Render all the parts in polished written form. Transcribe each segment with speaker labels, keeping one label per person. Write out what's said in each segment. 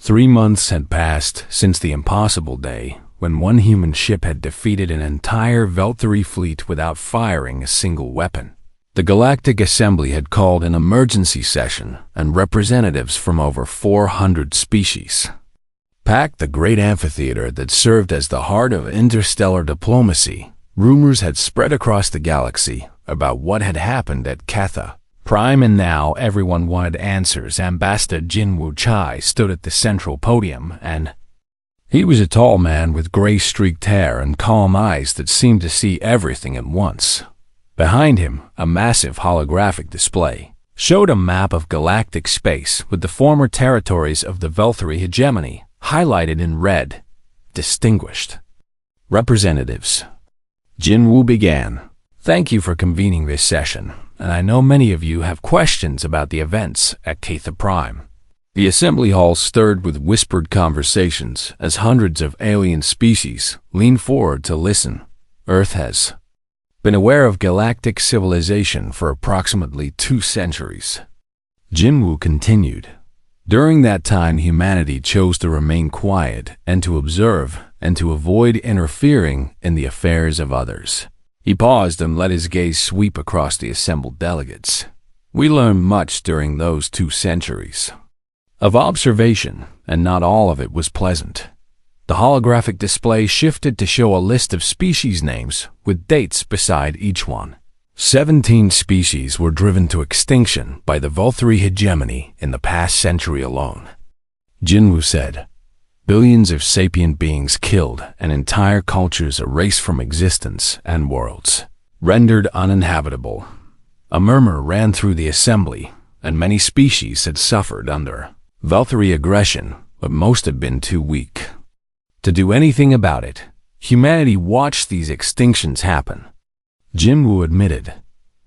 Speaker 1: 3 months had passed since the impossible day when one human ship had defeated an entire Veltari fleet without firing a single weapon. The Galactic Assembly had called an emergency session, and representatives from over 400 species packed the great amphitheater that served as the heart of interstellar diplomacy. Rumors had spread across the galaxy about what had happened at Catha Prime, and now everyone wanted answers. Ambassador Jinwoo Chai stood at the central podium, and he was a tall man with gray-streaked hair and calm eyes that seemed to see everything at once. Behind him, a massive holographic display showed a map of galactic space with the former territories of the Veltari hegemony highlighted in red. Distinguished representatives. Jinwoo began. Thank you for convening this session, and I know many of you have questions about the events at Catha Prime. The assembly hall stirred with whispered conversations as hundreds of alien species leaned forward to listen. Earth has been aware of galactic civilization for approximately 2 centuries. Jinwoo continued. During that time, humanity chose to remain quiet and to observe and to avoid interfering in the affairs of others. He paused and let his gaze sweep across the assembled delegates. We learned much during those 2 centuries of observation, and not all of it was pleasant. The holographic display shifted to show a list of species names with dates beside each one. 17 species were driven to extinction by the Veltari hegemony in the past century alone. Jinwoo said, billions of sapient beings killed and entire cultures erased from existence and worlds rendered uninhabitable. A murmur ran through the assembly, and many species had suffered under Veltari aggression, but most had been too weak to do anything about it. Humanity watched these extinctions happen. Jinwoo admitted,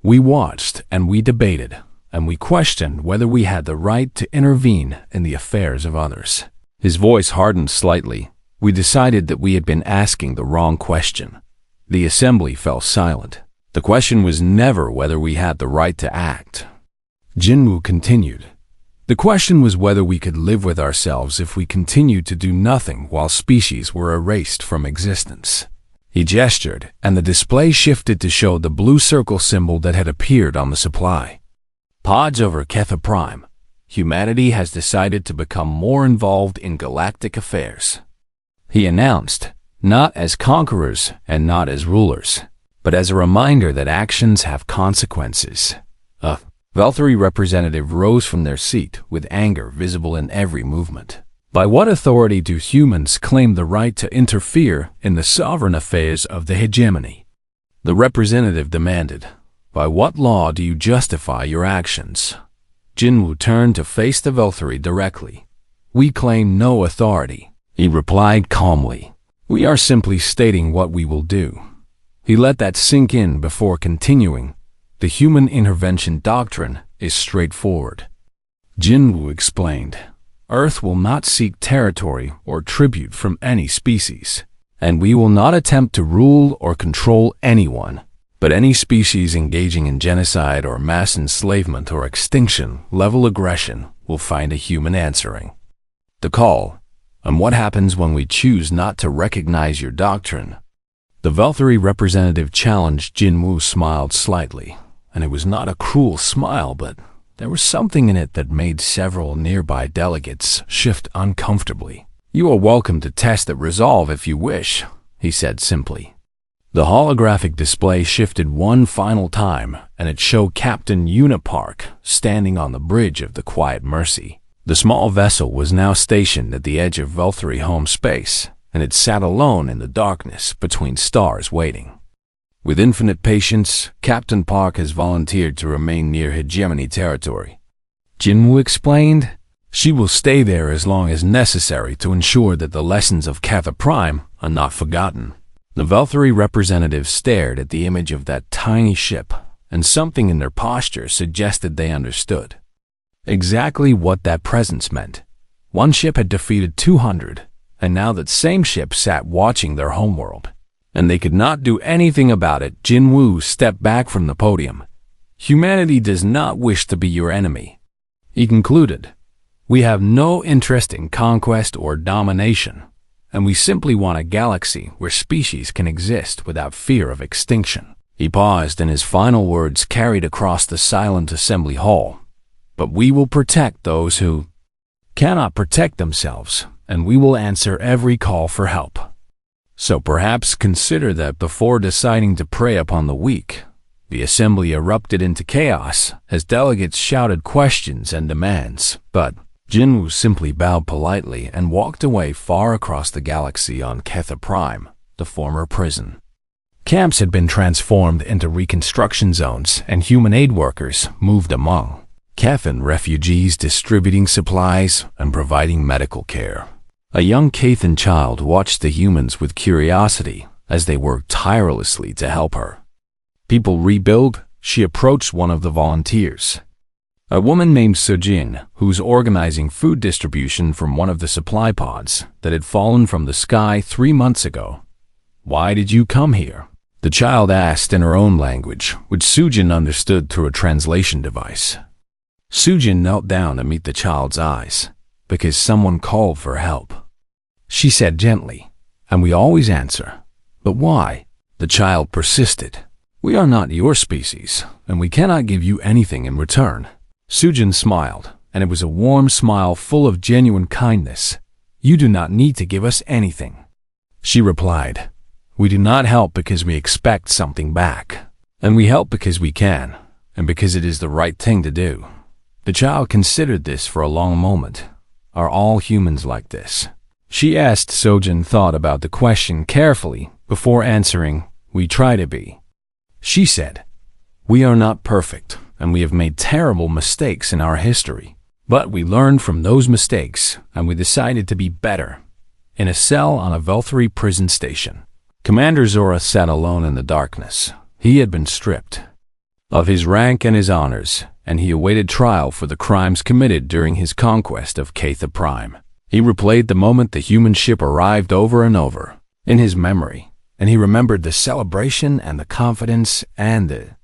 Speaker 1: we watched and we debated, and we questioned whether we had the right to intervene in the affairs of others. His voice hardened slightly. We decided that we had been asking the wrong question. The assembly fell silent. The question was never whether we had the right to act. Jinwoo continued. The question was whether we could live with ourselves if we continued to do nothing while species were erased from existence. He gestured, and the display shifted to show the blue circle symbol that had appeared on the supply pods over Catha Prime. Humanity has decided to become more involved in galactic affairs, he announced, not as conquerors and not as rulers, but as a reminder that actions have consequences. A Veltari representative rose from their seat with anger visible in every movement. By what authority do humans claim the right to interfere in the sovereign affairs of the hegemony? The representative demanded. By what law do you justify your actions? Jinwoo turned to face the Veltari directly. We claim no authority, he replied calmly. We are simply stating what we will do. He let that sink in before continuing. The human intervention doctrine is straightforward. Jinwoo explained. Earth will not seek territory or tribute from any species, and we will not attempt to rule or control anyone. But any species engaging in genocide or mass enslavement or extinction-level aggression will find a human answering the call. And what happens when we choose not to recognize your doctrine? The Veltari representative challenged. Jinwoo smiled slightly, and it was not a cruel smile, but there was something in it that made several nearby delegates shift uncomfortably. You are welcome to test that resolve if you wish, he said simply. The holographic display shifted one final time, and it showed Captain Unipark standing on the bridge of the Quiet Mercy. The small vessel was now stationed at the edge of Veltari home space, and it sat alone in the darkness between stars waiting. With infinite patience, Captain Park has volunteered to remain near hegemony territory. Jinwoo explained, she will stay there as long as necessary to ensure that the lessons of Catha Prime are not forgotten. The Veltari representative stared at the image of that tiny ship, and something in their posture suggested they understood exactly what that presence meant. One ship had defeated 200, and now that same ship sat watching their homeworld, and they could not do anything about it. Jinwoo stepped back from the podium. Humanity does not wish to be your enemy, he concluded. We have no interest in conquest or domination, and we simply want a galaxy where species can exist without fear of extinction." He paused, and his final words carried across the silent assembly hall. "But we will protect those who cannot protect themselves, and we will answer every call for help. So perhaps consider that before deciding to prey upon the weak." The assembly erupted into chaos as delegates shouted questions and demands, but Jinwoo simply bowed politely and walked away far across the galaxy on Ketha Prime, the former prison. Camps had been transformed into reconstruction zones, and human aid workers moved among Kethan refugees, distributing supplies and providing medical care. A young Kethan child watched the humans with curiosity as they worked tirelessly to help her. "People rebuild?" She approached one of the volunteers, a woman named Sojin, who was organizing food distribution from one of the supply pods that had fallen from the sky 3 months ago. "Why did you come here?" the child asked in her own language, which Sujin understood through a translation device. Sujin knelt down to meet the child's eyes. "Because someone called for help," she said gently, "and we always answer." "But why?" the child persisted. "We are not your species, and we cannot give you anything in return." Sujin smiled, and it was a warm smile full of genuine kindness. "You do not need to give us anything," she replied. "We do not help because we expect something back, and we help because we can, and because it is the right thing to do." The child considered this for a long moment. "Are all humans like this?" she asked. Sojin thought about the question carefully before answering. "We try to be," she said. "We are not perfect, and we have made terrible mistakes in our history. But we learned from those mistakes, and we decided to be better." In a cell on a Velthari prison station, Commander Zora sat alone in the darkness. He had been stripped of his rank and his honors, and he awaited trial for the crimes committed during his conquest of Ketha Prime. He replayed the moment the human ship arrived over and over in his memory, and he remembered the celebration and the confidence and the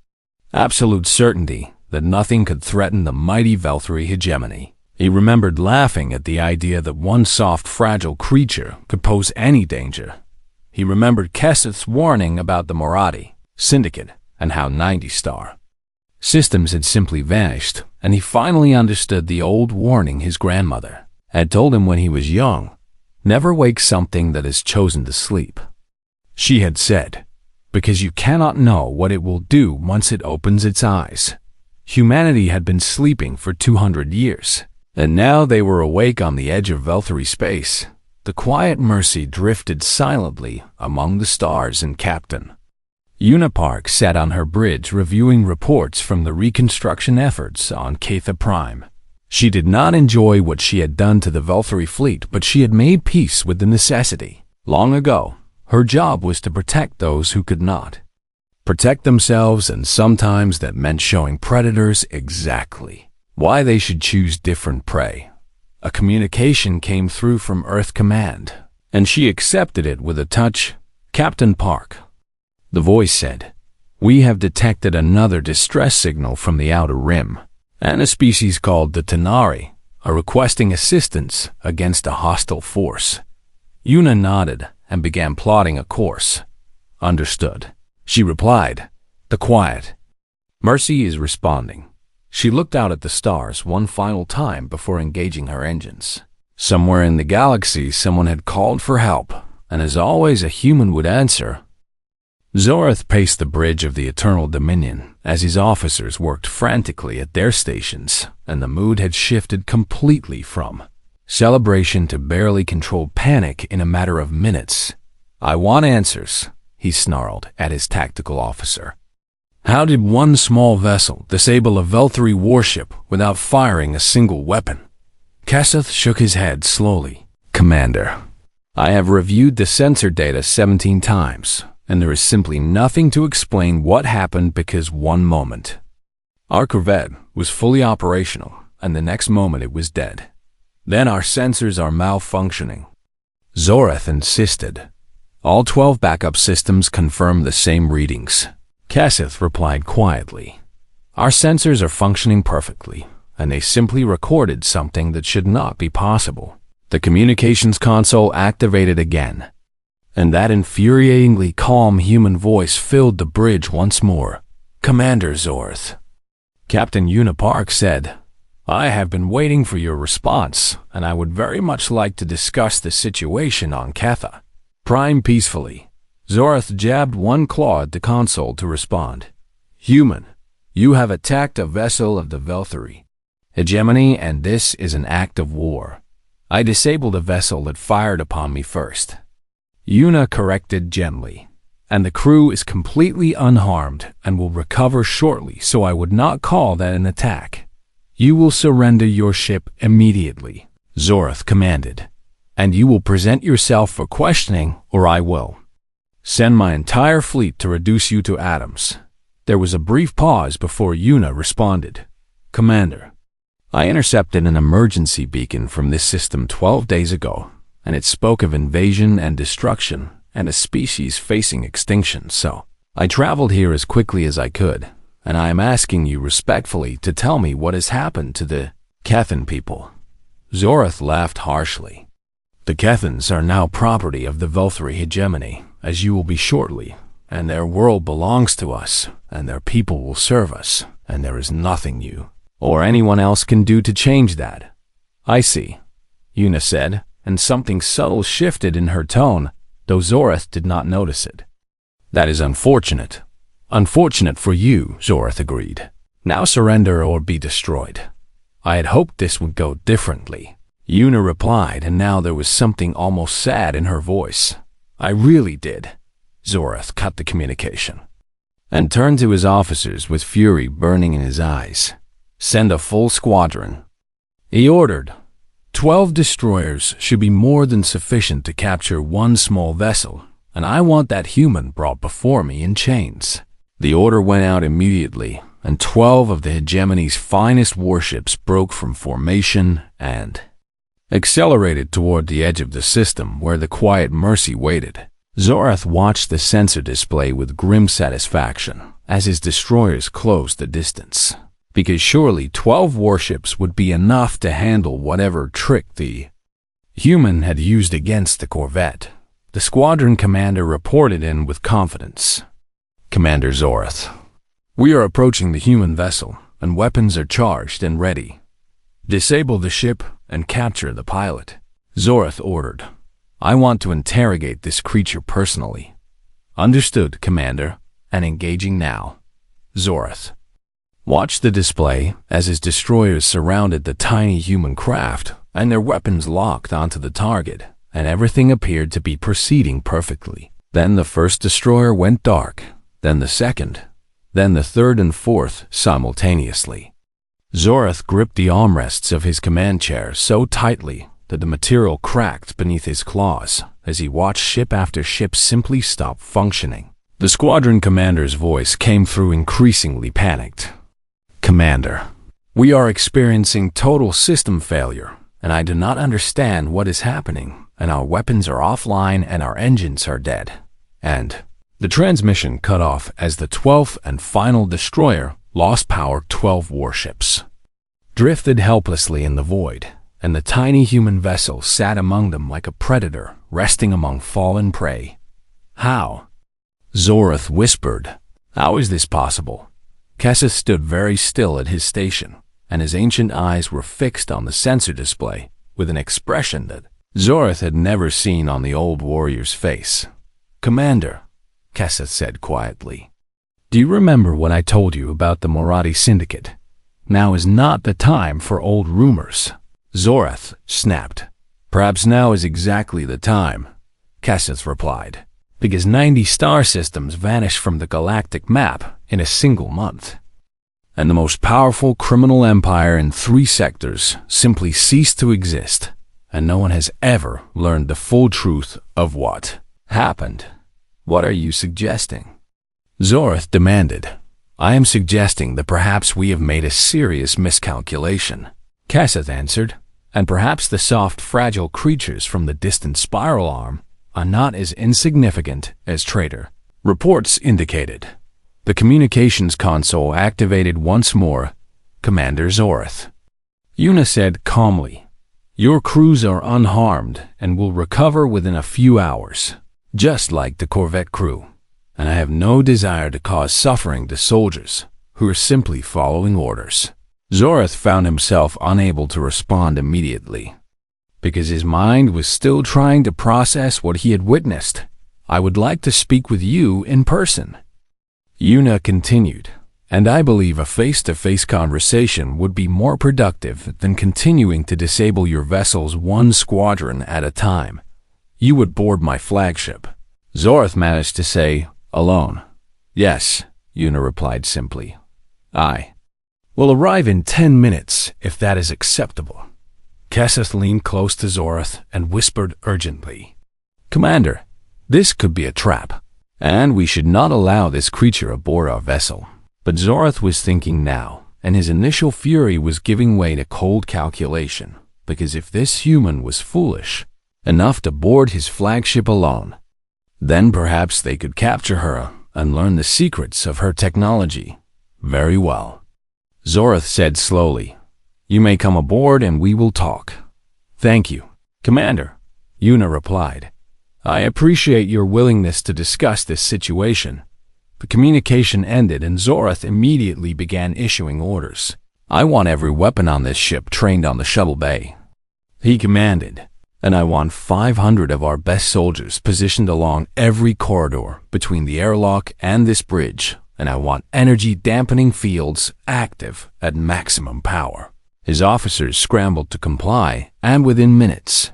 Speaker 1: absolute certainty that nothing could threaten the mighty Velthari hegemony. He remembered laughing at the idea that one soft, fragile creature could pose any danger. He remembered Keseth's warning about the Moradi Syndicate and how 90-star systems had simply vanished, and he finally understood the old warning his grandmother had told him when he was young: "Never wake something that has chosen to sleep." She had said, "Because you cannot know what it will do once it opens its eyes." Humanity had been sleeping for 200 years, and now they were awake on the edge of Velthari space. The quiet Mercy drifted silently among the stars, and Captain Una Park sat on her bridge reviewing reports from the reconstruction efforts on Ketha Prime. She did not enjoy what she had done to the Velthari fleet, but she had made peace with the necessity. Long ago, her job was to protect those who could not protect themselves, and sometimes that meant showing predators exactly why they should choose different prey. A communication came through from Earth Command, and she accepted it with a touch. "Captain Park," the voice said, "we have detected another distress signal from the Outer Rim, and a species called the Tanari are requesting assistance against a hostile force." Una nodded and began plotting a course. "Understood," she replied. "The quiet Mercy is responding." She looked out at the stars one final time before engaging her engines. Somewhere in the galaxy, someone had called for help, and as always, a human would answer. Zorath paced the bridge of the Eternal Dominion as his officers worked frantically at their stations, and the mood had shifted completely from celebration to barely controlled panic in a matter of minutes. "I want answers," he snarled at his tactical officer. "How did one small vessel disable a Velthari warship without firing a single weapon?" Keseth shook his head slowly. "Commander, I have reviewed the sensor data 17 times, and there is simply nothing to explain what happened, because one moment our corvette was fully operational, and the next moment it was dead. Then our sensors are malfunctioning." Zorath insisted. "All 12 backup systems confirm the same readings." Keseth replied quietly. "Our sensors are functioning perfectly, and they simply recorded something that should not be possible. The communications console activated again, and that infuriatingly calm human voice filled the bridge once more. "Commander Zorth," Captain Unipark said, "I have been waiting for your response, and I would very much like to discuss the situation on Ketha." Prime peacefully, Zorth jabbed one claw at the console to respond. "Human, you have attacked a vessel of the Velthari hegemony, and this is an act of war. I disabled a vessel that fired upon me first." Yuna corrected gently, "And the crew is completely unharmed and will recover shortly, so I would not call that an attack. You will surrender your ship immediately," Zorth commanded, "and you will present yourself for questioning, or I will send my entire fleet to reduce you to atoms." There was a brief pause before Yuna responded. "Commander, I intercepted an emergency beacon from this system 12 days ago, and it spoke of invasion and destruction and a species facing extinction, so I traveled here as quickly as I could, and I am asking you respectfully to tell me what has happened to the Kethan people." Zorth laughed harshly. "The Kethans are now property of the Velthari hegemony, as you will be shortly, and their world belongs to us, and their people will serve us, and there is nothing you or anyone else can do to change that." "I see," Yuna said, and something subtle shifted in her tone, though Zorth did not notice it. "That is unfortunate." "Unfortunate for you," Zorth agreed. "Now surrender or be destroyed." "I had hoped this would go differently," Yuna replied, and now there was something almost sad in her voice. "I really did." Zorth cut the communication and turned to his officers with fury burning in his eyes. "Send a full squadron," he ordered. 12 destroyers should be more than sufficient to capture one small vessel, and I want that human brought before me in chains. The order went out immediately, and 12 of the hegemony's finest warships broke from formation and accelerated toward the edge of the system where the quiet mercy waited. Zorth watched the sensor display with grim satisfaction as his destroyers closed the distance, because surely 12 warships would be enough to handle whatever trick the human had used against the corvette. The squadron commander reported in with confidence. "Commander Zorth, we are approaching the human vessel, and weapons are charged and ready. Disable the ship and capture the pilot," Zorth ordered. "I want to interrogate this creature personally." "Understood, Commander, and engaging now." Zorth watched the display as his destroyers surrounded the tiny human craft and their weapons locked onto the target, and everything appeared to be proceeding perfectly. Then the first destroyer went dark, then the second, then the third and fourth simultaneously. Zorth gripped the armrests of his command chair so tightly that the material cracked beneath his claws as he watched ship after ship simply stop functioning. The squadron commander's voice came through increasingly panicked. "Commander, we are experiencing total system failure, and I do not understand what is happening, and our weapons are offline and our engines are dead." And the transmission cut off as the 12th and final destroyer lost power. 12 warships drifted helplessly in the void, and the tiny human vessel sat among them like a predator resting among fallen prey. "How?" Zorth whispered. "How is this possible?" Kessa stood very still at his station, and his ancient eyes were fixed on the sensor display with an expression that Zorth had never seen on the old warrior's face. "Commander," Kessa said quietly, "do you remember what I told you about the Moradi Syndicate? Now is not the time for old rumors." Zorth snapped. "Perhaps now is exactly the time," Kessa replied, "because 90 star systems vanished from the galactic map in a single month, and the most powerful criminal empire in 3 sectors simply ceased to exist, and no one has ever learned the full truth of what happened." "What are you suggesting?" Zorth demanded. "I am suggesting that perhaps we have made a serious miscalculation," Kessa answered, "and perhaps the soft, fragile creatures from the distant spiral arm are not as insignificant as traitor." Reports indicated. The communications console activated once more. "Commander Zorth, Yuna said calmly. Your crews are unharmed and will recover within a few hours, just like the Corvette crew. And I have no desire to cause suffering to soldiers who are simply following orders. Zorath found himself unable to respond immediately, because his mind was still trying to process what he had witnessed. I would like to speak with you in person. Yuna continued, and I believe a face-to-face conversation would be more productive than continuing to disable your vessels one squadron at a time. You would board my flagship. Zorath managed to say, alone. Yes, Yuna replied simply. I will arrive in 10 minutes, if that is acceptable. Kesseth leaned close to Zorath and whispered urgently. Commander, this could be a trap, and we should not allow this creature aboard our vessel. But Zorath was thinking now, and his initial fury was giving way to cold calculation, because if this human was foolish enough to board his flagship alone, then perhaps they could capture her and learn the secrets of her technology. Very well. Zorath said slowly, You may come aboard and we will talk. Thank you, Commander, Yuna replied. I appreciate your willingness to discuss this situation. The communication ended and Zorath immediately began issuing orders. I want every weapon on this ship trained on the shuttle bay, he commanded, and I want 500 of our best soldiers positioned along every corridor between the airlock and this bridge, and I want energy-dampening fields active at maximum power. His officers scrambled to comply, and within minutes,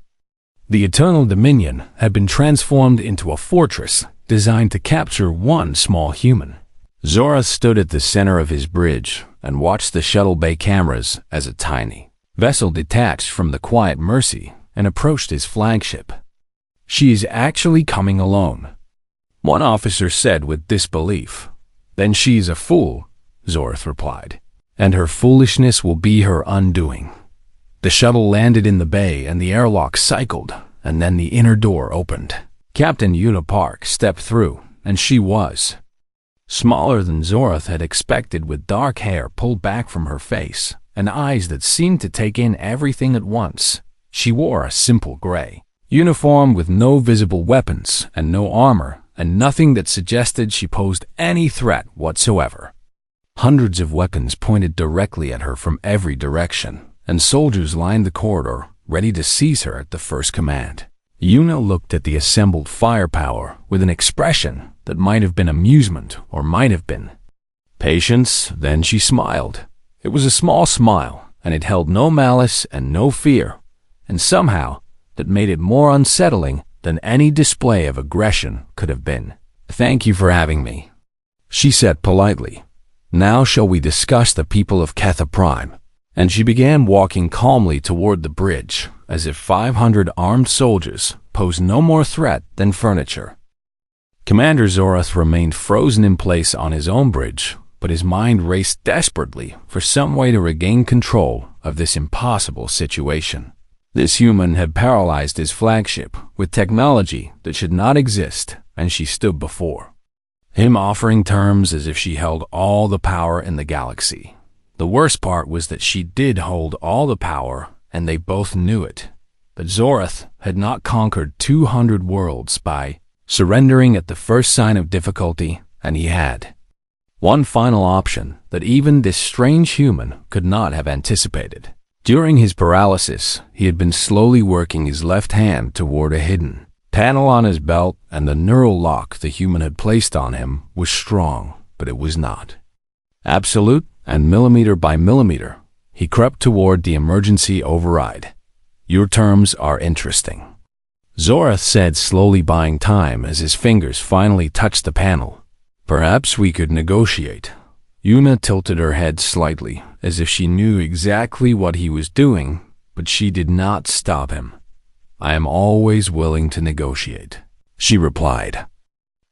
Speaker 1: the Eternal Dominion had been transformed into a fortress designed to capture one small human. Zorath stood at the center of his bridge and watched the shuttle bay cameras as a tiny vessel detached from the quiet Mercy and approached his flagship. She is actually coming alone, one officer said with disbelief. Then she is a fool, Zorath replied, and her foolishness will be her undoing. The shuttle landed in the bay and the airlock cycled, and then the inner door opened. Captain Yuna Park stepped through, and she was smaller than Zorath had expected, with dark hair pulled back from her face and eyes that seemed to take in everything at once. She wore a simple gray uniform with no visible weapons and no armor, and nothing that suggested she posed any threat whatsoever. Hundreds of weapons pointed directly at her from every direction, and soldiers lined the corridor, ready to seize her at the first command. Yuna looked at the assembled firepower with an expression that might have been amusement or might have been patience. Then she smiled. It was a small smile, and it held no malice and no fear, and somehow that made it more unsettling than any display of aggression could have been. Thank you for having me, she said politely. Now shall we discuss the people of Ketha Prime? And she began walking calmly toward the bridge, as if 500 armed soldiers posed no more threat than furniture. Commander Zorath remained frozen in place on his own bridge, but his mind raced desperately for some way to regain control of this impossible situation. This human had paralyzed his flagship with technology that should not exist, and she stood before him offering terms as if she held all the power in the galaxy. The worst part was that she did hold all the power, and they both knew it. But Zorath had not conquered 200 worlds by surrendering at the first sign of difficulty, and he had one final option that even this strange human could not have anticipated. During his paralysis, he had been slowly working his left hand toward a hidden panel on his belt, and the neural lock the human had placed on him was strong, but it was not absolute, and millimeter by millimeter, he crept toward the emergency override. Your terms are interesting, Zorath said, slowly buying time as his fingers finally touched the panel. Perhaps we could negotiate. Yuna tilted her head slightly, as if she knew exactly what he was doing, but she did not stop him. I am always willing to negotiate, she replied.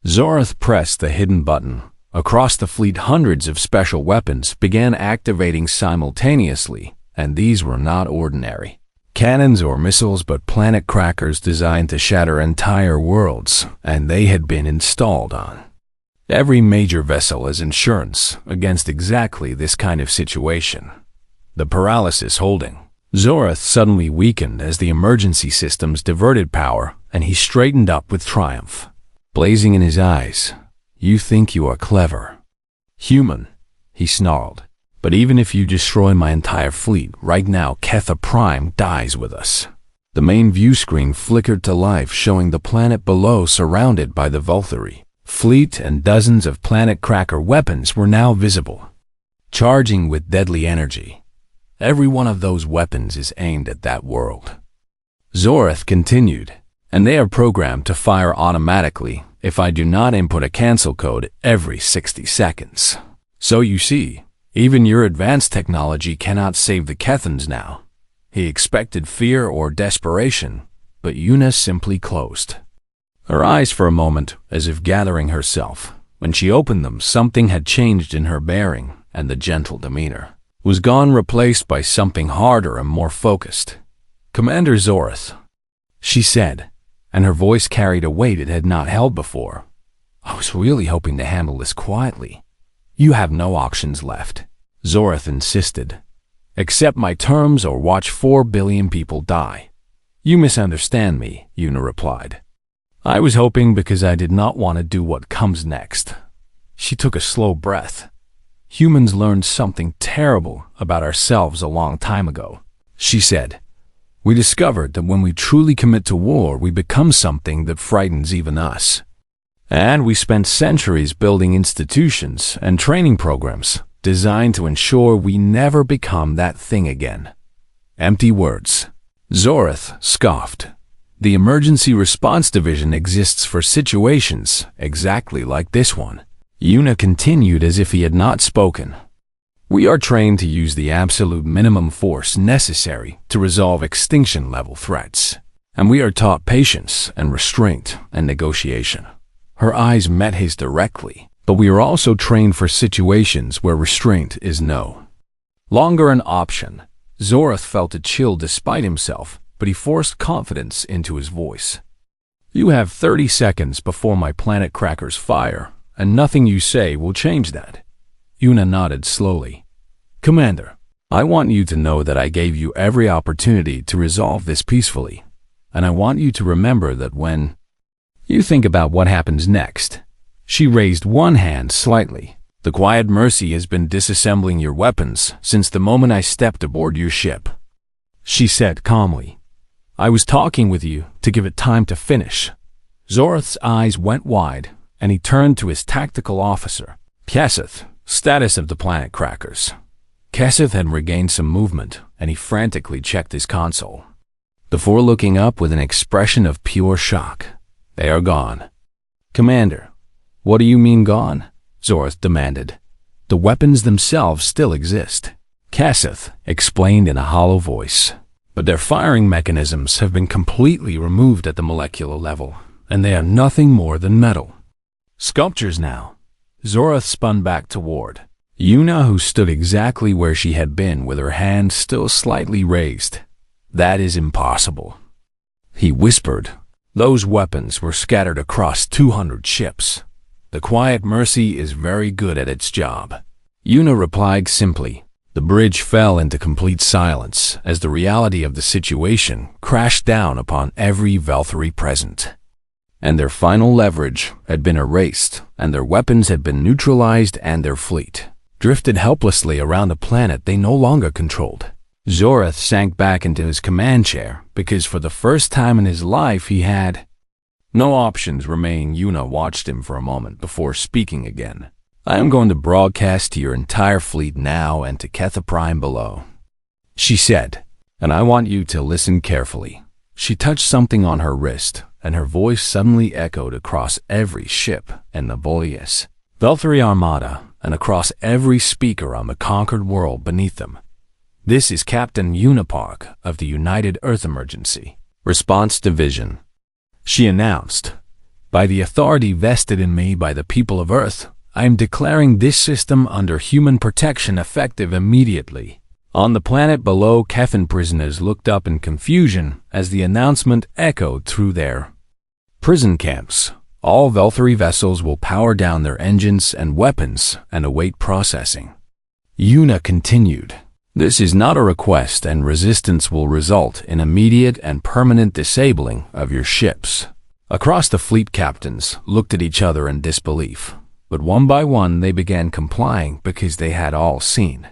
Speaker 1: Zorath pressed the hidden button. Across the fleet, hundreds of special weapons began activating simultaneously, and these were not ordinary cannons or missiles, but planet crackers designed to shatter entire worlds, and they had been installed on every major vessel as insurance against exactly this kind of situation. the paralysis holding. Zorath suddenly weakened as the emergency systems diverted power, and he straightened up with triumph. Blazing in his eyes, "You think you are clever. Human," he snarled. "But even if you destroy my entire fleet, right now Ketha Prime dies with us." The main view screen flickered to life, showing the planet below surrounded by the Valkyrie fleet, and dozens of planet cracker weapons were now visible, charging with deadly energy. Every one of those weapons is aimed at that world. Zorath continued, "And they are programmed to fire automatically if I do not input a cancel code every 60 seconds. So you see, even your advanced technology cannot save the Kethans now." He expected fear or desperation, but Yuna simply closed her eyes for a moment, as if gathering herself. When she opened them, something had changed in her bearing, and the gentle demeanor was gone, replaced by something harder and more focused. "Commander Zorath," she said, and her voice carried a weight it had not held before. "I was really hoping to handle this quietly. You have no options left," Zorath insisted. "Accept my terms or watch 4 billion people die." "You misunderstand me," Yuna replied. "I was hoping because I did not want to do what comes next." She took a slow breath. "Humans learned something terrible about ourselves a long time ago," she said. "We discovered that when we truly commit to war, we become something that frightens even us. And we spent centuries building institutions and training programs designed to ensure we never become that thing again." Empty words. Zorath scoffed. "The Emergency Response Division exists for situations exactly like this one." Yuna continued as if he had not spoken. "We are trained to use the absolute minimum force necessary to resolve extinction-level threats, and we are taught patience and restraint and negotiation." Her eyes met his directly. "But we are also trained for situations where restraint is no longer an option." Zorath felt a chill despite himself, but he forced confidence into his voice. "You have 30 seconds before my planet crackers fire, and nothing you say will change that." Yuna nodded slowly. "Commander, I want you to know that I gave you every opportunity to resolve this peacefully, and I want you to remember that when you think about what happens next." She raised one hand slightly. "The Quiet Mercy has been disassembling your weapons since the moment I stepped aboard your ship," she said calmly. "I was talking with you to give it time to finish." Zorath's eyes went wide, and he turned to his tactical officer. "Keseth, status of the planet crackers." Keseth had regained some movement, and he frantically checked his console, before looking up with an expression of pure shock. "They are gone." "Commander, what do you mean gone?" Zorath demanded. "The weapons themselves still exist," Keseth explained in a hollow voice. "But their firing mechanisms have been completely removed at the molecular level, and they are nothing more than metal sculptures now." Zorath spun back toward Yuna, who stood exactly where she had been with her hand still slightly raised. "That is impossible," he whispered. "Those weapons were scattered across 200 ships. The Quiet Mercy is very good at its job." Yuna replied simply. The bridge fell into complete silence as the reality of the situation crashed down upon every Valkyrie present. And their final leverage had been erased, and their weapons had been neutralized, and their fleet drifted helplessly around a planet they no longer controlled. Zorath sank back into his command chair because for the first time in his life he had no options remaining. Yuna watched him for a moment before speaking again. "I am going to broadcast to your entire fleet now and to Ketha Prime below," she said, "and I want you to listen carefully." She touched something on her wrist, and her voice suddenly echoed across every ship in the Boreas Valkyrie Armada and across every speaker on the conquered world beneath them. "This is Captain Unipark of the United Earth Emergency Response Division," she announced. "By the authority vested in me by the people of Earth, I am declaring this system under human protection effective immediately." On the planet below, Kethan prisoners looked up in confusion as the announcement echoed through their prison camps. "All Valkyrie vessels will power down their engines and weapons and await processing." Yuna continued. This is not a request, and resistance will result in immediate and permanent disabling of your ships. Across the fleet, captains looked at each other in disbelief, but one by one they began complying because they had all seen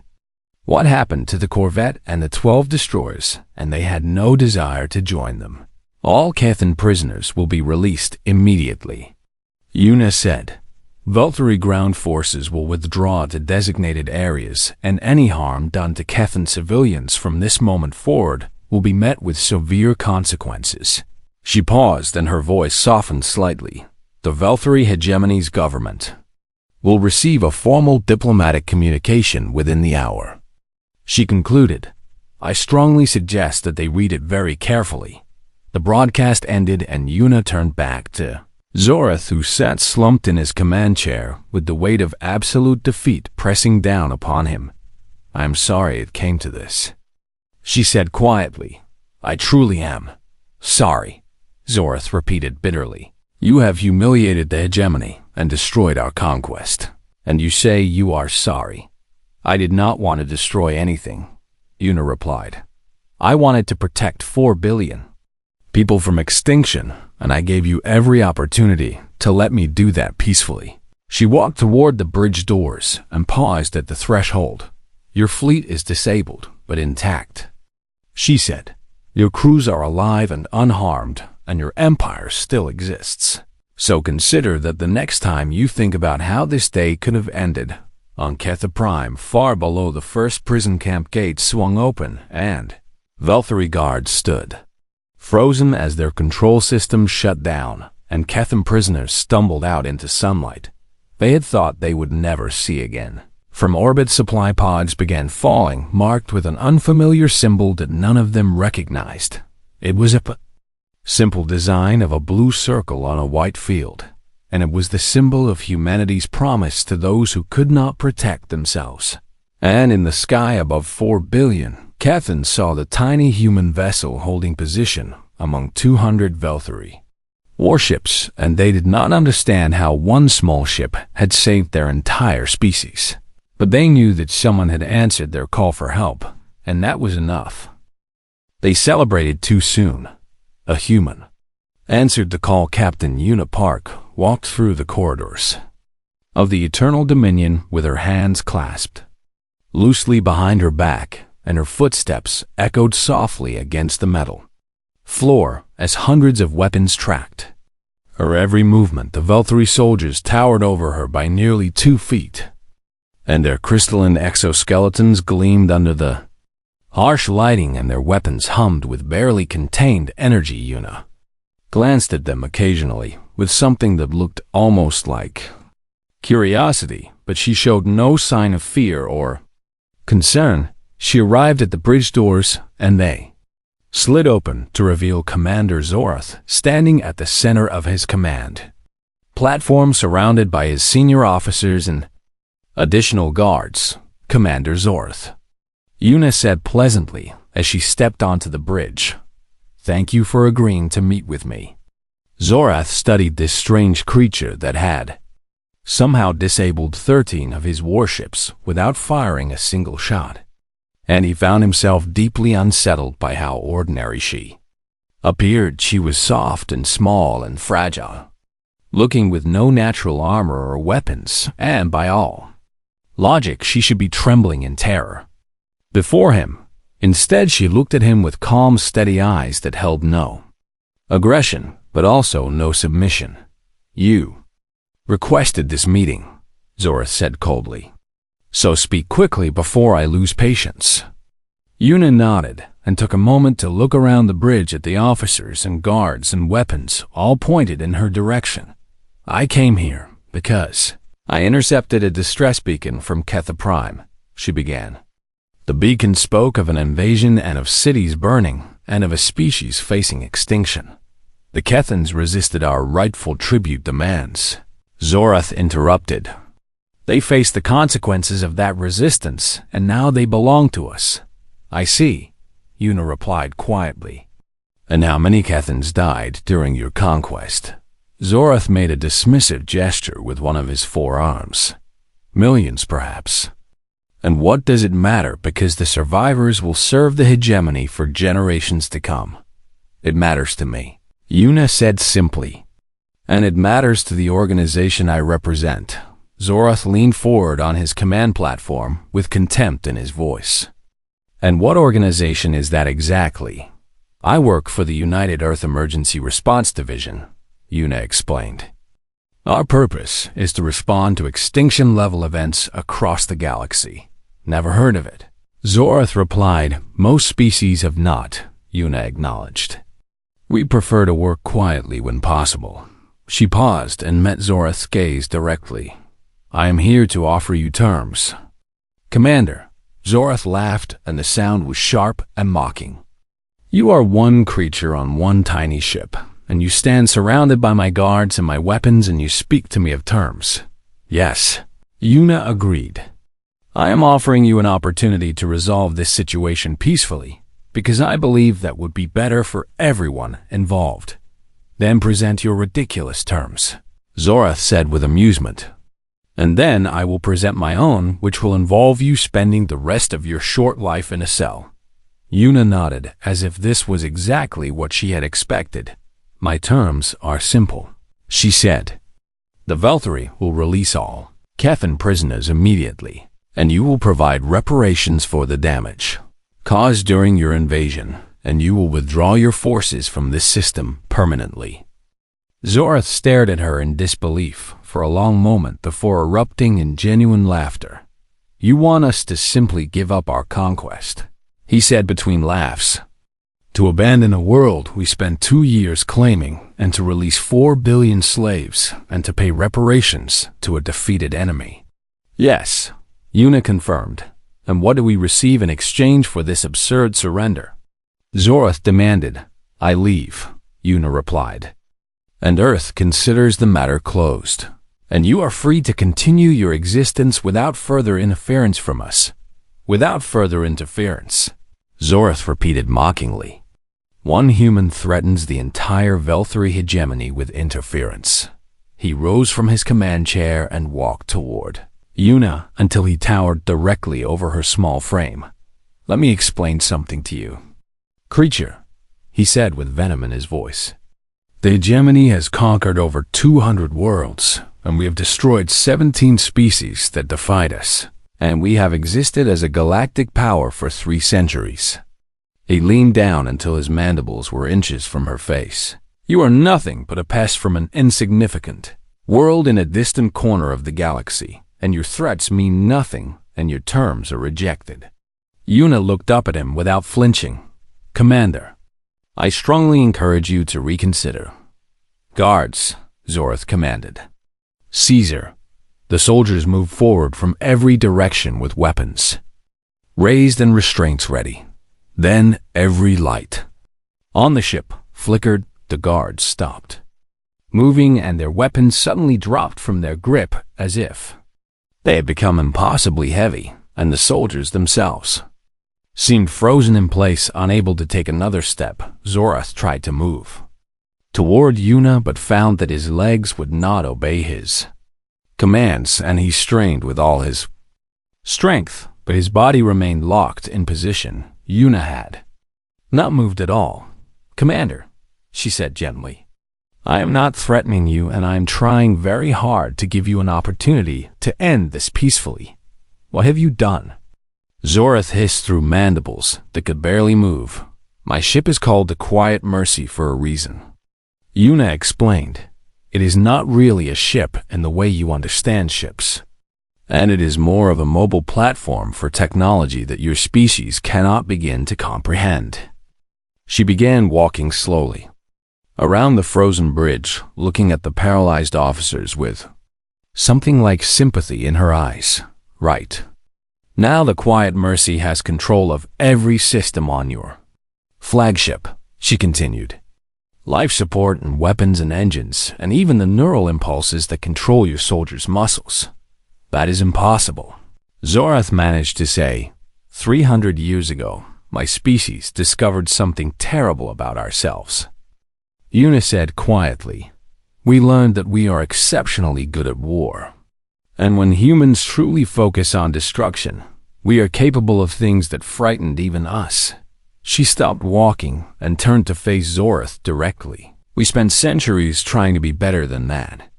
Speaker 1: what happened to the corvette and the 12 destroyers, and they had no desire to join them. All Kethan prisoners will be released immediately. Una said, Valtteri ground forces will withdraw to designated areas, and any harm done to Kethan civilians from this moment forward will be met with severe consequences. She paused and her voice softened slightly. The Valtteri hegemony's government will receive a formal diplomatic communication within the hour. She concluded, I strongly suggest that they read it very carefully. The broadcast ended and Una turned back to Zorath, who sat slumped in his command chair with the weight of absolute defeat pressing down upon him. I am sorry it came to this, she said quietly. I truly am sorry, Zorath repeated bitterly. You have humiliated the hegemony and destroyed our conquest, and you say you are sorry. I did not want to destroy anything, Una replied. I wanted to protect 4 billion people from extinction, and I gave you every opportunity to let me do that peacefully. She walked toward the bridge doors and paused at the threshold. Your fleet is disabled, but intact, she said. Your crews are alive and unharmed, and your empire still exists. So consider that the next time you think about how this day could have ended, on Ketha Prime, far below the first prison camp gate swung open, and Valtteri guards stood, frozen as their control systems shut down, and Kethan prisoners stumbled out into sunlight they had thought they would never see again. From orbit, supply pods began falling, marked with an unfamiliar symbol that none of them recognized. It was a simple design of a blue circle on a white field, and it was the symbol of humanity's promise to those who could not protect themselves. And in the sky above 4 billion, Kethan saw the tiny human vessel holding position among 200 Valtteri warships, and they did not understand how one small ship had saved their entire species. But they knew that someone had answered their call for help, and that was enough. They celebrated too soon. A human answered the call. Captain Una Park walked through the corridors of the Eternal Dominion with her hands clasped loosely behind her back, and her footsteps echoed softly against the metal floor as hundreds of weapons tracked her every movement. The Valtteri soldiers towered over her by nearly 2 feet, and their crystalline exoskeletons gleamed under the harsh lighting, and their weapons hummed with barely contained energy. Una glanced at them occasionally with something that looked almost like curiosity, but she showed no sign of fear or concern. She arrived at the bridge doors, and they slid open to reveal Commander Zorath standing at the center of his command platform, surrounded by his senior officers and additional guards. Commander Zorath, Una said pleasantly as she stepped onto the bridge. Thank you for agreeing to meet with me. Zorath studied this strange creature that had somehow disabled 13 of his warships without firing a single shot, and he found himself deeply unsettled by how ordinary she appeared. She was soft and small and fragile, looking with no natural armor or weapons, and by all logic she should be trembling in terror before him. Instead, she looked at him with calm, steady eyes that held no aggression, but also no submission. You requested this meeting, Zorath said coldly. So speak quickly before I lose patience. Una nodded and took a moment to look around the bridge at the officers and guards and weapons all pointed in her direction. I came here because I intercepted a distress beacon from Ketha Prime, she began. The beacon spoke of an invasion and of cities burning and of a species facing extinction. The Kethans resisted our rightful tribute demands. Zorath interrupted. They faced the consequences of that resistance, and now they belong to us. I see, Una replied quietly. And how many Kethans died during your conquest? Zorath made a dismissive gesture with one of his forearms. Millions, perhaps. And what does it matter, because the survivors will serve the hegemony for generations to come? It matters to me, Yuna said simply. And it matters to the organization I represent. Zorath leaned forward on his command platform with contempt in his voice. And what organization is that exactly? I work for the United Earth Emergency Response Division, Yuna explained. Our purpose is to respond to extinction-level events across the galaxy. Never heard of it? Zorath replied. Most species have not, Yuna acknowledged. We prefer to work quietly when possible. She paused and met Zorath's gaze directly. I am here to offer you terms. Commander, Zorath laughed, and the sound was sharp and mocking. You are one creature on one tiny ship, and you stand surrounded by my guards and my weapons, and you speak to me of terms. Yes, Yuna agreed. I am offering you an opportunity to resolve this situation peacefully, because I believe that would be better for everyone involved. Then present your ridiculous terms, Zorath said with amusement. And then I will present my own, which will involve you spending the rest of your short life in a cell. Yuna nodded, as if this was exactly what she had expected. My terms are simple, she said. The Valkyrie will release all Kethan prisoners immediately, and you will provide reparations for the damage caused during your invasion, and you will withdraw your forces from this system permanently. Zorath stared at her in disbelief for a long moment before erupting in genuine laughter. You want us to simply give up our conquest, he said between laughs. To abandon a world we spent 2 years claiming, and to release 4 billion slaves, and to pay reparations to a defeated enemy. Yes, Yuna confirmed. And what do we receive in exchange for this absurd surrender? Zorath demanded. I leave, Yuna replied. And Earth considers the matter closed, and you are free to continue your existence without further interference from us. Without further interference, Zorath repeated mockingly. One human threatens the entire Valkyrie hegemony with interference. He rose from his command chair and walked toward Yuna until he towered directly over her small frame. Let me explain something to you. Creature, he said with venom in his voice. The hegemony has conquered over 200 worlds, and we have destroyed 17 species that defied us, and we have existed as a galactic power for 3 centuries. He leaned down until his mandibles were inches from her face. You are nothing but a pest from an insignificant world in a distant corner of the galaxy, and your threats mean nothing, and your terms are rejected. Yuna looked up at him without flinching. Commander, I strongly encourage you to reconsider. Guards, Zorath commanded. Caesar. The soldiers moved forward from every direction with weapons raised and restraints ready. Then every light on the ship flickered. The guards stopped moving, and their weapons suddenly dropped from their grip as if they had become impossibly heavy, and the soldiers themselves seemed frozen in place, unable to take another step. Zorath tried to move toward Yuna, but found that his legs would not obey his commands, and he strained with all his strength, but his body remained locked in position. Yuna had not moved at all. Commander, she said gently, I am not threatening you, and I am trying very hard to give you an opportunity to end this peacefully. What have you done? Zorath hissed through mandibles that could barely move. My ship is called the Quiet Mercy for a reason. Yuna explained. It is not really a ship in the way you understand ships, and it is more of a mobile platform for technology that your species cannot begin to comprehend. She began walking slowly around the frozen bridge, looking at the paralyzed officers with something like sympathy in her eyes. Right. Now the Quiet Mercy has control of every system on your flagship, she continued. Life support and weapons and engines, and even the neural impulses that control your soldiers' muscles. That is impossible. Zorath managed to say, 300 years ago, my species discovered something terrible about ourselves. Yuna said quietly, we learned that we are exceptionally good at war. And when humans truly focus on destruction, We are capable of things that frightened even us. She stopped walking and turned to face Zorath directly. We spent centuries trying to be better than that,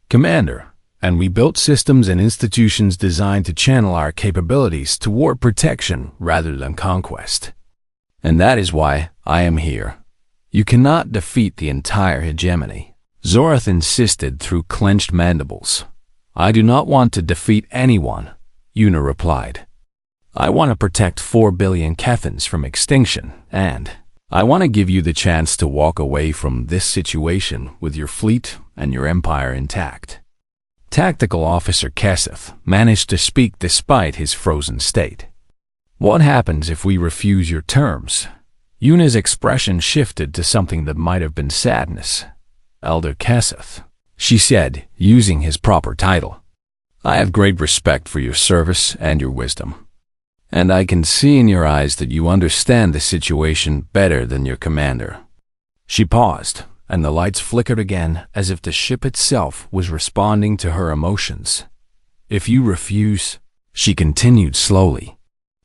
Speaker 1: Commander, and we built systems and institutions designed to channel our capabilities toward protection rather than conquest. And that is why I am here. You cannot defeat the entire hegemony. Zorath insisted through clenched mandibles. I do not want to defeat anyone, Una replied. I want to protect 4 billion Kethans from extinction, and I want to give you the chance to walk away from this situation with your fleet and your empire intact. Tactical Officer Keseth managed to speak despite his frozen state. What happens if we refuse your terms? Una's expression shifted to something that might have been sadness. Elder Keseth, she said, using his proper title. I have great respect for your service and your wisdom. And I can see in your eyes that you understand the situation better than your commander. She paused, and the lights flickered again as if the ship itself was responding to her emotions. If you refuse, she continued slowly,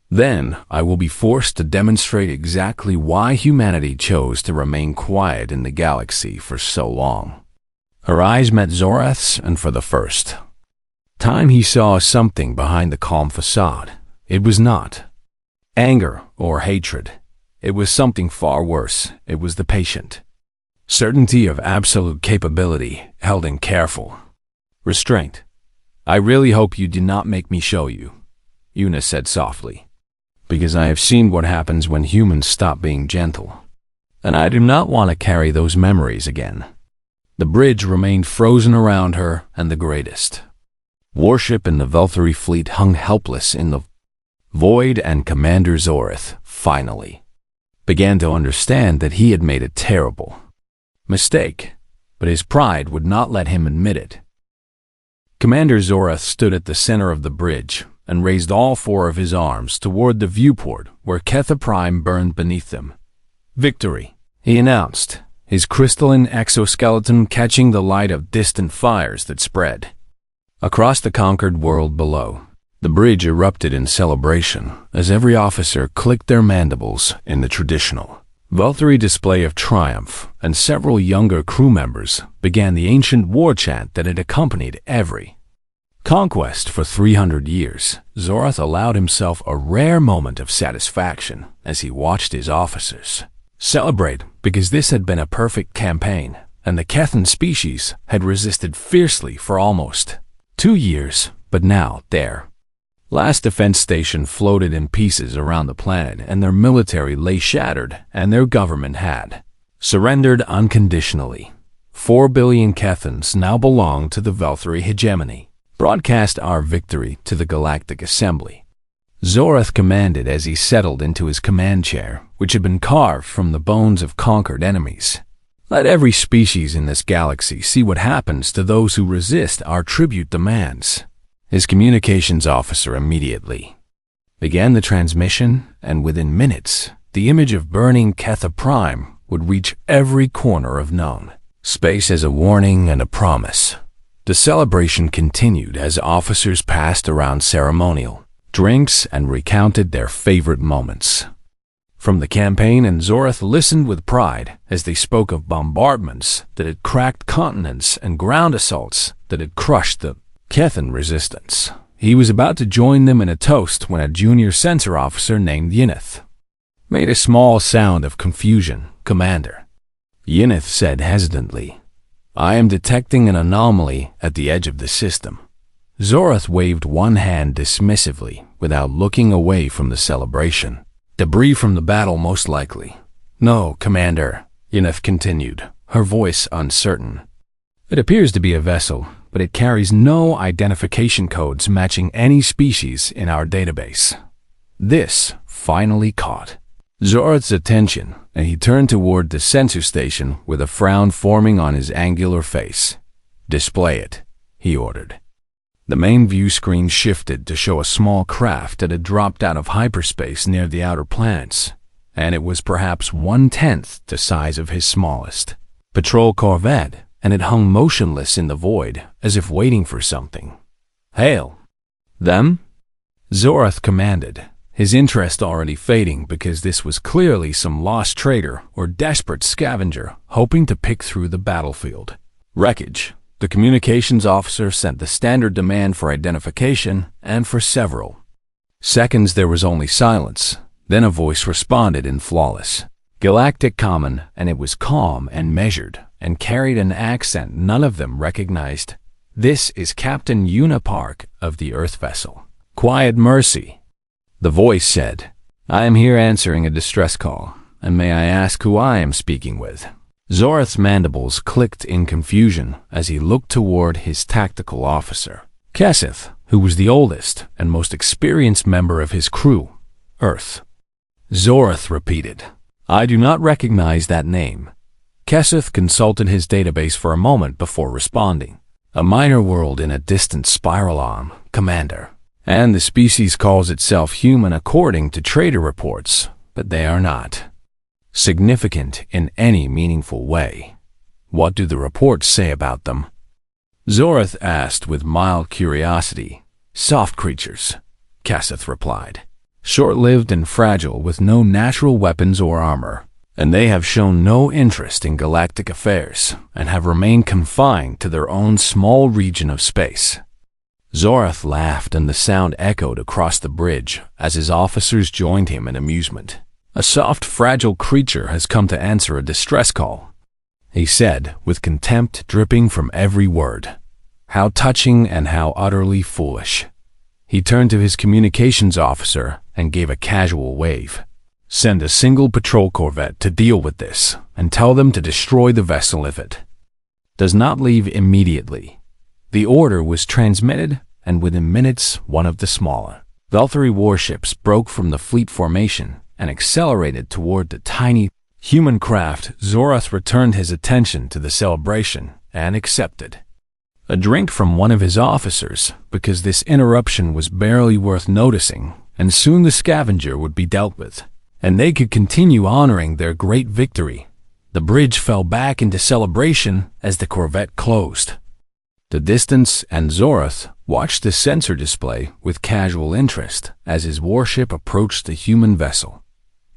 Speaker 1: then I will be forced to demonstrate exactly why humanity chose to remain quiet in the galaxy for so long. Her eyes met Zorath's, and for the first time he saw something behind the calm facade. It was not anger or hatred. It was something far worse. It was the patient certainty of absolute capability held in careful restraint. I really hope you do not make me show you, Una said softly, because I have seen what happens when humans stop being gentle, and I do not want to carry those memories again. The bridge remained frozen around her, and the greatest warship in the Velthari fleet hung helpless in the void, and Commander Zorath, finally, began to understand that he had made a terrible mistake, but his pride would not let him admit it. Commander Zorath stood at the center of the bridge and raised all 4 of his arms toward the viewport where Ketha Prime burned beneath them. Victory, he announced, his crystalline exoskeleton catching the light of distant fires that spread across the conquered world below. The bridge erupted in celebration as every officer clicked their mandibles in the traditional Velthari display of triumph, and several younger crew members began the ancient war chant that had accompanied every conquest for 300 years. Zorath allowed himself a rare moment of satisfaction as he watched his officers celebrate, because this had been a perfect campaign, and the Kethan species had resisted fiercely for almost 2 years, but now their last defense station floated in pieces around the planet, and their military lay shattered, and their government had surrendered unconditionally. 4 billion Kethans now belonged to the Velthari hegemony. Broadcast our victory to the Galactic Assembly, Zorath commanded as he settled into his command chair, which had been carved from the bones of conquered enemies. Let every species in this galaxy see what happens to those who resist our tribute demands. His communications officer immediately began the transmission, and within minutes, the image of burning Ketha Prime would reach every corner of known space as a warning and a promise. The celebration continued as officers passed around ceremonial drinks and recounted their favorite moments from the campaign, and Zorath listened with pride as they spoke of bombardments that had cracked continents and ground assaults that had crushed the Kethan resistance. He was about to join them in a toast when a junior sensor officer named Yineth made a small sound of confusion. Commander, Yineth said hesitantly, I am detecting an anomaly at the edge of the system. Zorath waved one hand dismissively without looking away from the celebration. Debris from the battle, most likely. No, Commander, Yineth continued, her voice uncertain. It appears to be a vessel, but it carries no identification codes matching any species in our database. This finally caught Zorath's attention, and he turned toward the sensor station with a frown forming on his angular face. Display it, he ordered. The main view screen shifted to show a small craft that had dropped out of hyperspace near the outer planets, and it was perhaps 1/10 the size of his smallest patrol corvette, and it hung motionless in the void as if waiting for something. Hail! Them? Zorath commanded, his interest already fading because this was clearly some lost trader or desperate scavenger hoping to pick through the battlefield. Wreckage. The communications officer sent the standard demand for identification, and for several seconds there was only silence. Then a voice responded in flawless Galactic common, and it was calm and measured, and carried an accent none of them recognized. "This is Captain Una Park of the Earth vessel. Quiet Mercy." The voice said, "I am here answering a distress call, and may I ask who I am speaking with?" Zorath's mandibles clicked in confusion as he looked toward his tactical officer, Kesseth, who was the oldest and most experienced member of his crew. "Earth." Zorath repeated, "I do not recognize that name." Kesseth consulted his database for a moment before responding. "A minor world in a distant spiral arm, Commander. And the species calls itself human according to trader reports, but they are not significant in any meaningful way. What do the reports say about them?" Zorath asked with mild curiosity. "Soft creatures," Kesseth replied. "Short-lived and fragile with no natural weapons or armor, and they have shown no interest in galactic affairs and have remained confined to their own small region of space." Zorath laughed, and the sound echoed across the bridge as his officers joined him in amusement. "A soft, fragile creature has come to answer a distress call," he said, with contempt dripping from every word. "How touching and how utterly foolish." He turned to his communications officer and gave a casual wave. "Send a single patrol corvette to deal with this, and tell them to destroy the vessel if it does not leave immediately." The order was transmitted, and within minutes one of the smaller Valkyrie warships broke from the fleet formation and accelerated toward the tiny human craft. Zorath returned his attention to the celebration and accepted a drink from one of his officers because this interruption was barely worth noticing, and soon the scavenger would be dealt with, and they could continue honoring their great victory. The bridge fell back into celebration as the corvette closed the distance, and Zorath watched the sensor display with casual interest as his warship approached the human vessel.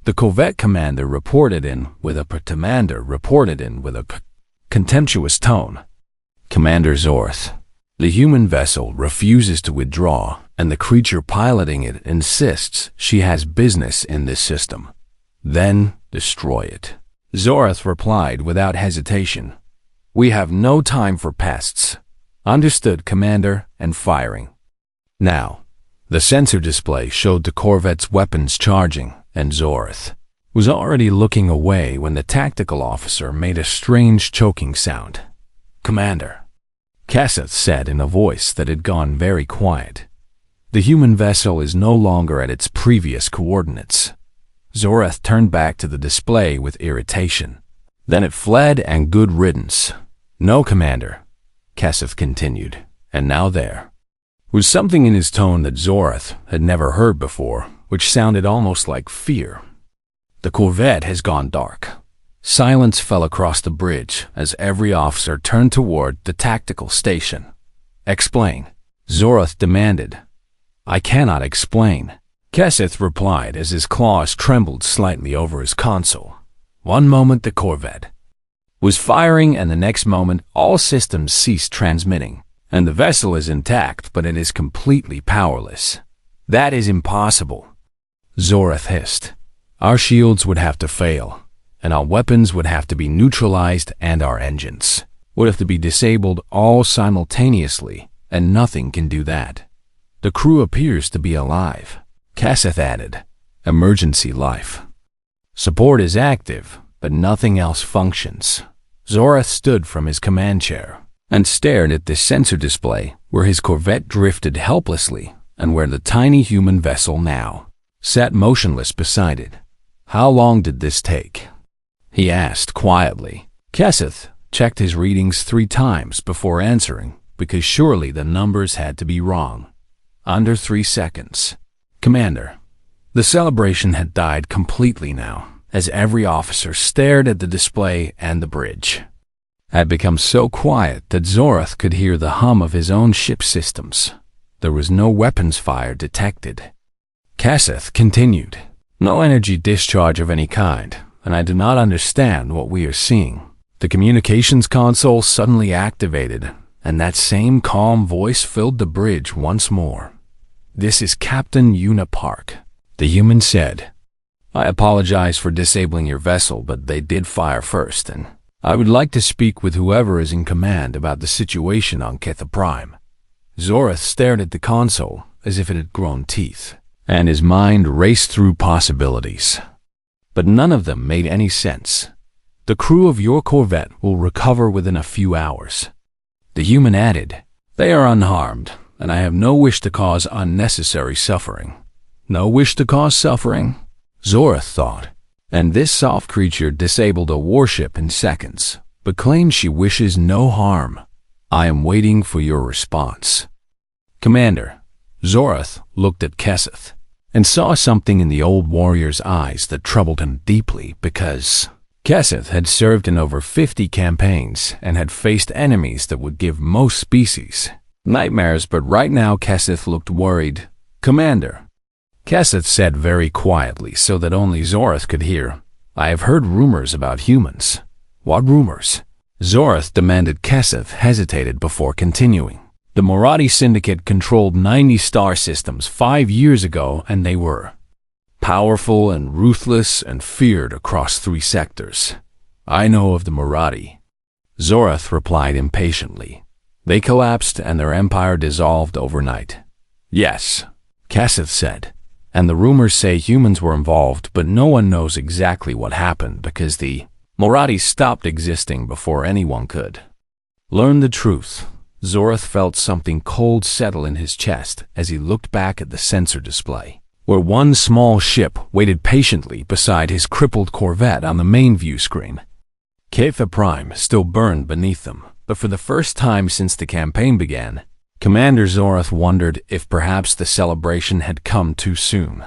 Speaker 1: The corvette commander reported in with a contemptuous tone. "Commander Zorath, the human vessel refuses to withdraw, and the creature piloting it insists she has business in this system. Then destroy it." Zorath replied without hesitation. "We have no time for pests." "Understood, Commander," and firing. Now, the sensor display showed the corvette's weapons charging, and Zorath was already looking away when the tactical officer made a strange choking sound. "Commander," Kesseth said in a voice that had gone very quiet, "the human vessel is no longer at its previous coordinates." Zorath turned back to the display with irritation. "Then it fled, and good riddance." "No, Commander," Kesseth continued, "and now there was something in his tone that Zorath had never heard before, which sounded almost like fear. "The corvette has gone dark." Silence fell across the bridge as every officer turned toward the tactical station. "Explain," Zorath demanded. "I cannot explain," Kesseth replied as his claws trembled slightly over his console. "One moment the corvette was firing, and the next moment all systems ceased transmitting, and the vessel is intact, but it is completely powerless." "That is impossible," Zorath hissed. "Our shields would have to fail, and our weapons would have to be neutralized, and our engines would have to be disabled all simultaneously, and nothing can do that. The crew appears to be alive," Kesseth added. "Emergency life support is active, but nothing else functions." Zorath stood from his command chair and stared at the sensor display where his corvette drifted helplessly and where the tiny human vessel now sat motionless beside it. "How long did this take?" he asked quietly. Kesseth checked his readings 3 times before answering, because surely the numbers had to be wrong. "Under 3 seconds, Commander." The celebration had died completely now, as every officer stared at the display, and the bridge had become so quiet that Zorath could hear the hum of his own ship's systems. There was no weapons fire detected. Kesseth continued, "No energy discharge of any kind, and I do not understand what we are seeing." The communications console suddenly activated, and that same calm voice filled the bridge once more. "This is Captain Una Park," the human said. "I apologize for disabling your vessel, but they did fire first, and I would like to speak with whoever is in command about the situation on Ketha Prime." Zorath stared at the console as if it had grown teeth, and his mind raced through possibilities. But none of them made any sense. "The crew of your corvette will recover within a few hours." The human added, "They are unharmed, and I have no wish to cause unnecessary suffering." No wish to cause suffering? Zorath thought. And this soft creature disabled a warship in seconds, but claims she wishes no harm. I am waiting for your response. Commander, Zorath looked at Kesseth and saw something in the old warrior's eyes that troubled him deeply because Kesseth had served in over 50 campaigns and had faced enemies that would give most species nightmares, but right now Kesseth looked worried. "Commander," Kesseth said very quietly so that only Zorath could hear, "I have heard rumors about humans." "What rumors?" Zorath demanded. Kesseth hesitated before continuing. "The Moradi Syndicate controlled 90 star systems 5 years ago, and they were powerful and ruthless and feared across 3 sectors. I know of the Moradi." Zorath replied impatiently. "They collapsed and their empire dissolved overnight." "Yes," Kesseth said. "And the rumors say humans were involved, but no one knows exactly what happened because the Moradi stopped existing before anyone could learn the truth." Zorath felt something cold settle in his chest as he looked back at the sensor display, where one small ship waited patiently beside his crippled corvette on the main view screen. Ketha Prime still burned beneath them, but for the first time since the campaign began, Commander Zorath wondered if perhaps the celebration had come too soon.